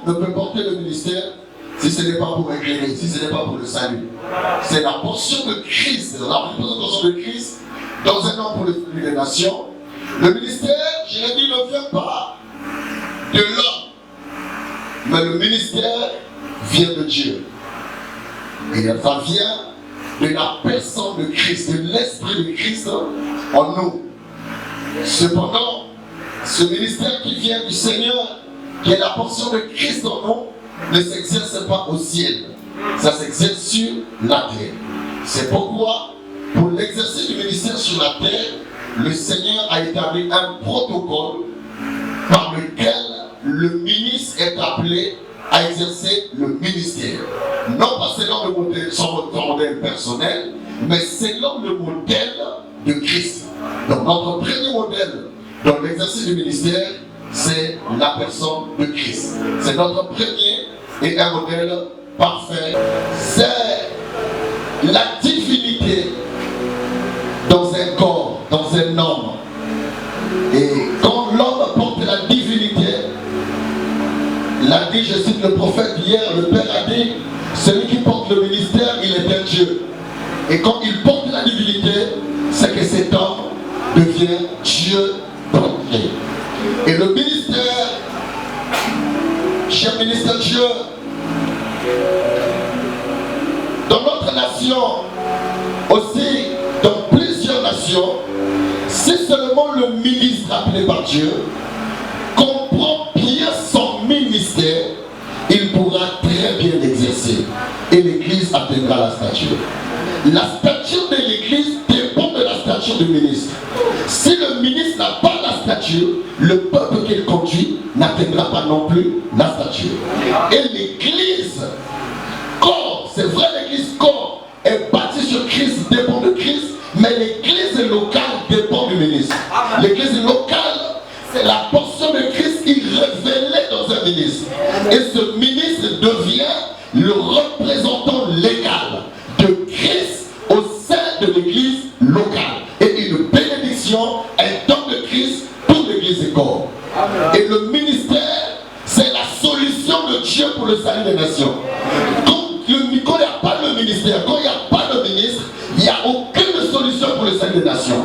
ne peut porter le ministère si ce n'est pas pour éclairer, si ce n'est pas pour le salut. C'est la portion de Christ, la représentation de Christ dans un homme pour le salut des nations. Le ministère, je l'ai dit, ne vient pas de l'homme, mais le ministère vient de Dieu. Et ça vient de la personne de Christ, de l'esprit de Christ en nous. Cependant, ce ministère qui vient du Seigneur, qui est la portion de Christ en nous, ne s'exerce pas au ciel. Ça s'exerce sur la terre. C'est pourquoi, pour l'exercice du ministère sur la terre, le Seigneur a établi un protocole par lequel le ministre est appelé à exercer le ministère. Non pas selon le modèle, son modèle personnel, mais selon le modèle de Christ. Donc notre premier modèle dans l'exercice du ministère, c'est la personne de Christ. C'est notre premier et un modèle parfait. C'est la divinité dans un corps, dans un homme. Et quand l'homme porte la divinité, l'a dit, je cite le prophète hier, le Père a dit, celui qui porte le ministère, il est un Dieu. Et quand il porte la divinité, c'est que cet homme devient Dieu entier. Et le ministère, cher ministre Dieu, dans notre nation, aussi dans plusieurs nations, si seulement le ministre appelé par Dieu comprend bien son ministère, il pourra très bien l'exercer. Et l'Église atteindra la stature. La stature de l'Église dépend de la stature du ministre. Si le ministre n'a pas la stature, le peuple qu'il conduit n'atteindra pas non plus la stature. Et l'Église, corps, c'est vrai, l'Église corps est bâtie sur Christ, dépend de Christ, mais l'Église locale dépend du ministre. L'Église locale, c'est la portion de Christ qui est révélée dans un ministre. Et ce ministre devient le représentant légal de Christ au sein de l'Église locale. Et une bénédiction, un don de Christ pour l'Église et corps. Et le ministère, c'est la solution de Dieu pour le salut des nations. Quand il n'y a pas de ministère, quand il n'y a pas de ministre, il n'y a aucune solution pour le salut des nations.